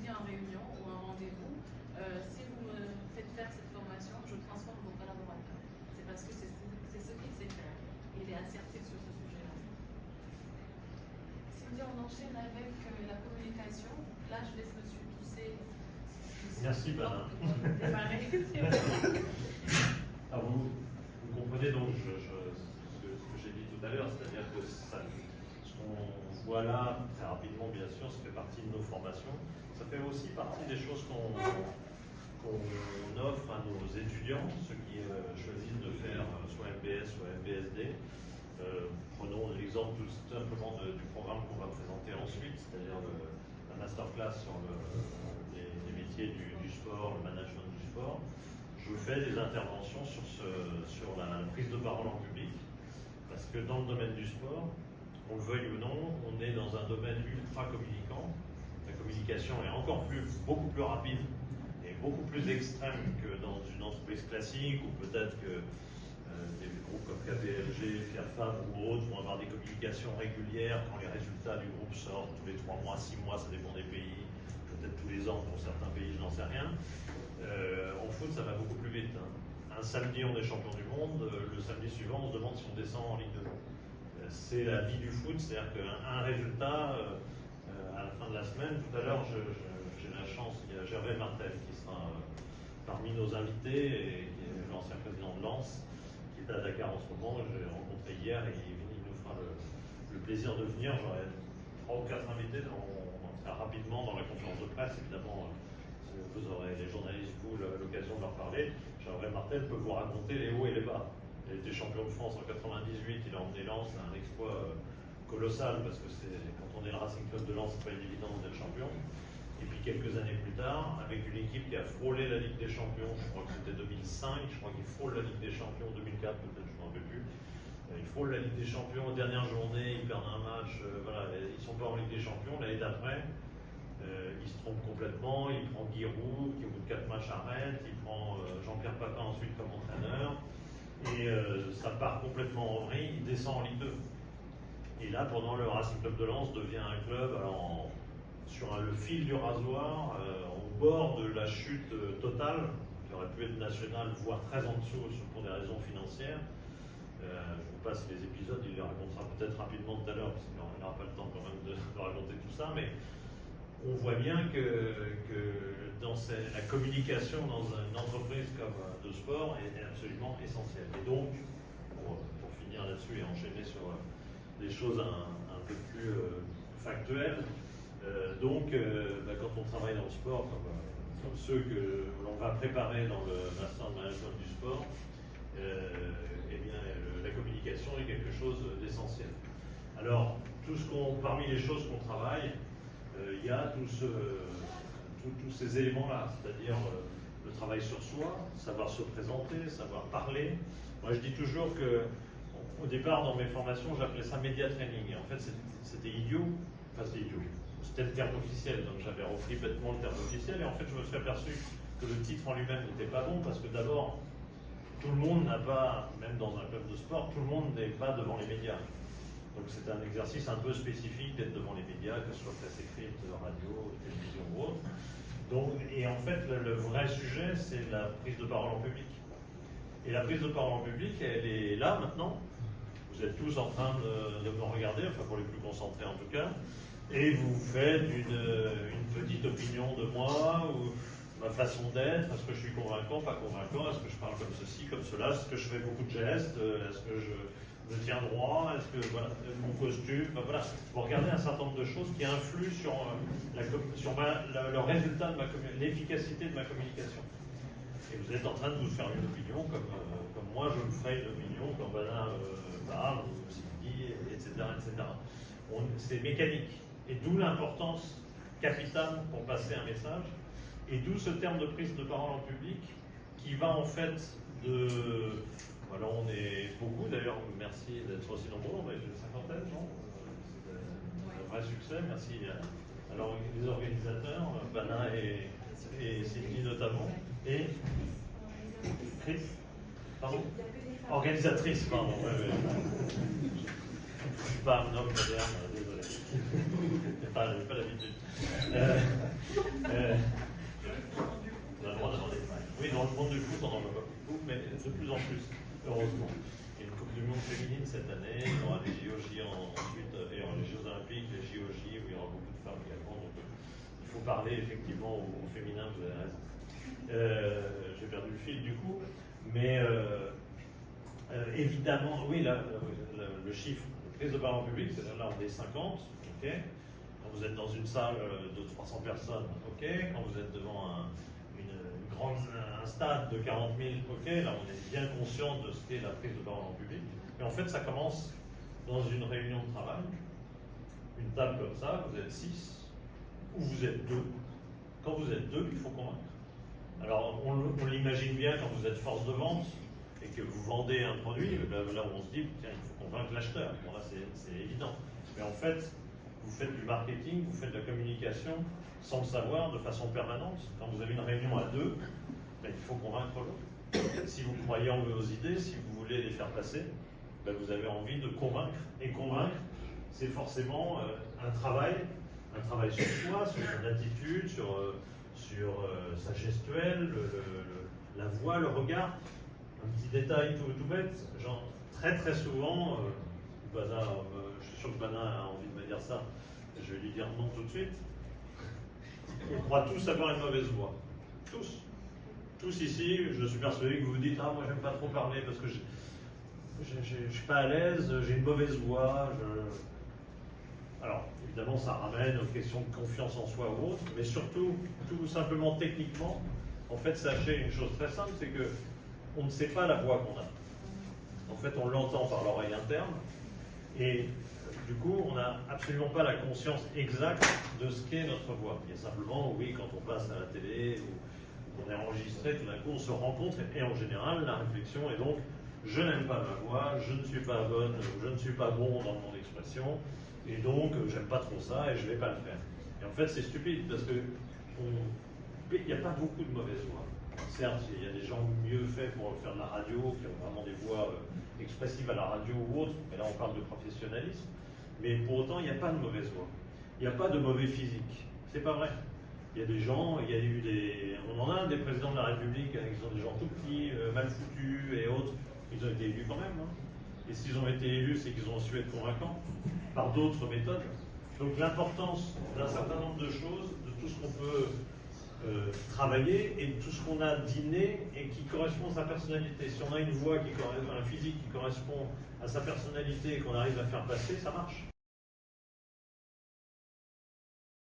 dit en réunion ou en rendez-vous, si vous me faites faire cette formation, je transforme vos collaborateurs. C'est parce que c'est ce qu'il sait faire. Il est assertif sur ce sujet-là. Si vous dites on enchaîne avec la communication, là je laisse monsieur Toussaint. Merci, Bana. Ah, vous comprenez donc ce que j'ai dit tout à l'heure, c'est-à-dire que ce qu'on voit là, très rapidement bien sûr, ça fait partie de nos formations. Ça fait aussi partie des choses qu'on offre à nos étudiants, ceux qui choisissent de faire soit MBS, soit MBSD. Prenons l'exemple tout simplement du programme qu'on va présenter ensuite, c'est-à-dire la masterclass sur les métiers du sport, le management du sport. Je fais des interventions sur la prise de parole en public, parce que dans le domaine du sport, qu'on le veuille ou non, on est dans un domaine ultra communicant. La communication est beaucoup plus rapide et beaucoup plus extrême que dans une entreprise classique, ou peut-être que des groupes comme KPMG, FIAFAM ou autres vont avoir des communications régulières quand les résultats du groupe sortent tous les 3 mois, 6 mois, ça dépend des pays, peut-être tous les ans pour certains pays, je n'en sais rien. En foot, ça va beaucoup plus vite. Hein. Un samedi, on est champion du monde, le samedi suivant, on se demande si on descend en Ligue 2. C'est la vie du foot, c'est-à-dire qu'un résultat, à la fin de la semaine, tout à l'heure, j'ai la chance, il y a Gervais Martel qui sera parmi nos invités, et qui est l'ancien président de Lens, qui est à Dakar en ce moment. Je l'ai rencontré hier et il nous fera le plaisir de venir. J'aurai 3 ou 4 invités très rapidement dans la conférence de presse, évidemment. Vous aurez, les journalistes, vous, l'occasion de leur parler. Gervais Martel peut vous raconter les hauts et les bas. Il a été champion de France en 98, il a emmené Lens, c'est un exploit colossal, parce que quand on est le Racing Club de Lens, c'est pas une évidence d'être champion. Et puis quelques années plus tard, avec une équipe qui a frôlé la Ligue des Champions, je crois que c'était 2005, je crois qu'il frôle la Ligue des Champions 2004, peut-être, je ne m'en rappelle plus. Il frôle la Ligue des Champions aux dernières journées, ils perdent un match, voilà, ils ne sont pas en Ligue des Champions. L'année d'après, il se trompe complètement, il prend Giroud, qui au bout de 4 matchs arrête, il prend Jean-Pierre Papin ensuite comme entraîneur, et ça part complètement en vrille, il descend en Ligue 2. Et là, pendant le Racing Club de Lens devient un club sur le fil du rasoir, au bord de la chute totale, qui aurait pu être nationale, voire très en dessous pour des raisons financières. Je vous passe les épisodes, il les racontera peut-être rapidement tout à l'heure, parce qu'il n'aura pas le temps quand même de raconter tout ça, mais on voit bien que dans la communication dans une entreprise comme de sport est absolument essentielle. Et donc, pour finir là-dessus et enchaîner sur des choses un peu plus factuelles, quand on travaille dans le sport, comme ceux que l'on va préparer dans le Master de Management du sport, la communication est quelque chose d'essentiel. Alors, parmi les choses qu'on travaille, il y a tous ces éléments-là, c'est-à-dire le travail sur soi, savoir se présenter, savoir parler. Moi, je dis toujours qu'au départ, dans mes formations, j'appelais ça média training. Et en fait, c'était idiot. Enfin, c'était idiot. C'était le terme officiel, donc j'avais repris bêtement le terme officiel. Et en fait, je me suis aperçu que le titre en lui-même n'était pas bon, parce que d'abord, tout le monde n'a pas, même dans un club de sport, tout le monde n'est pas devant les médias. Donc c'est un exercice un peu spécifique d'être devant les médias, que ce soit presse écrite, radio, télévision ou autre. Et en fait, le vrai sujet, c'est la prise de parole en public. Et la prise de parole en public, elle est là maintenant. Vous êtes tous en train de me regarder, enfin pour les plus concentrés en tout cas, et vous faites une petite opinion de moi, ou ma façon d'être, est-ce que je suis convaincant, pas convaincant, est-ce que je parle comme ceci, comme cela, est-ce que je fais beaucoup de gestes, est-ce que je tiens droit, est-ce que voilà, mon costume, voilà. Vous regardez un certain nombre de choses qui influent sur le résultat de l'efficacité de ma communication. Et vous êtes en train de vous faire une opinion comme moi je me ferai une opinion quand Bana parle, ou Sylvie, etc. C'est mécanique. Et d'où l'importance capitale pour passer un message. Et d'où ce terme de prise de parole en public qui va en fait de... Voilà, on est beaucoup, d'ailleurs, merci d'être aussi nombreux, on va être une cinquantaine, non ? C'est un vrai succès, merci. Alors, les organisateurs, Bana et Sylvie notamment, et Chris, pardon ? Organisatrice, pardon, ouais. Je ne suis pas un homme moderne, désolé. J'ai pas l'habitude. on n'en voit pas beaucoup, mais de plus en plus, heureusement. Il y a une Coupe du Monde féminine cette année, il y aura les JOJ ensuite, et les Jeux Olympiques, les JOJ, où il y aura beaucoup de femmes également. Donc il faut parler effectivement au féminin, vous avez raison. J'ai perdu le fil du coup, mais évidemment, oui, là, le chiffre de prise de parole publique, c'est-à-dire là on est 50, ok. Quand vous êtes dans une salle de 300 personnes, ok. Quand vous êtes devant un stade de 40 000, ok. Là on est bien conscient de ce qu'est la prise de parole en public. Et en fait, ça commence dans une réunion de travail, une table comme ça, vous êtes 6, ou vous êtes 2. Quand vous êtes 2, il faut convaincre. Alors, on l'imagine bien quand vous êtes force de vente et que vous vendez un produit, là où on se dit, tiens, il faut convaincre l'acheteur. Bon, là, c'est évident. Mais en fait, vous faites du marketing, vous faites de la communication sans le savoir, de façon permanente. Quand vous avez une réunion à 2, ben, il faut convaincre l'autre. Si vous croyez en vos idées, si vous voulez les faire passer, ben, vous avez envie de convaincre. Et convaincre, c'est forcément un travail sur soi, sur son attitude, sur sa gestuelle, la voix, le regard. Un petit détail tout bête, genre très très souvent, Bana, je suis sûr que Bana a envie de me dire ça, je vais lui dire non tout de suite. On croit tous avoir une mauvaise voix. Tous. Tous ici, je suis persuadé que vous vous dites, ah moi j'aime pas trop parler parce que je suis pas à l'aise, j'ai une mauvaise voix. Alors, évidemment, ça ramène aux questions de confiance en soi ou autre, mais surtout, tout simplement techniquement, en fait, sachez une chose très simple, c'est que on ne sait pas la voix qu'on a. En fait, on l'entend par l'oreille interne, et du coup, on n'a absolument pas la conscience exacte de ce qu'est notre voix. Il y a simplement, oui, quand on passe à la télé, ou on est enregistré, tout d'un coup, on se rencontre, et en général, la réflexion est donc, je n'aime pas ma voix, je ne suis pas bonne, je ne suis pas bon dans mon expression, et donc, j'aime pas trop ça et je vais pas le faire. Et en fait, c'est stupide parce que il n'y a pas beaucoup de mauvaises voix. Certes, il y a des gens mieux faits pour faire de la radio, qui ont vraiment des voix expressives à la radio ou autre, mais là on parle de professionnalisme. Mais pour autant, il n'y a pas de mauvaise voix. Il n'y a pas de mauvais physique. C'est pas vrai. Il y a des gens, il y a eu on en a des présidents de la République, qui sont des gens tout petits, mal foutus et autres. Ils ont été élus quand même. Hein. Et s'ils ont été élus, c'est qu'ils ont su être convaincants par d'autres méthodes. Donc l'importance d'un certain nombre de choses, de tout ce qu'on peut travailler et de tout ce qu'on a d'inné et qui correspond à sa personnalité. Si on a une voix, un physique qui correspond à sa personnalité et qu'on arrive à faire passer, ça marche.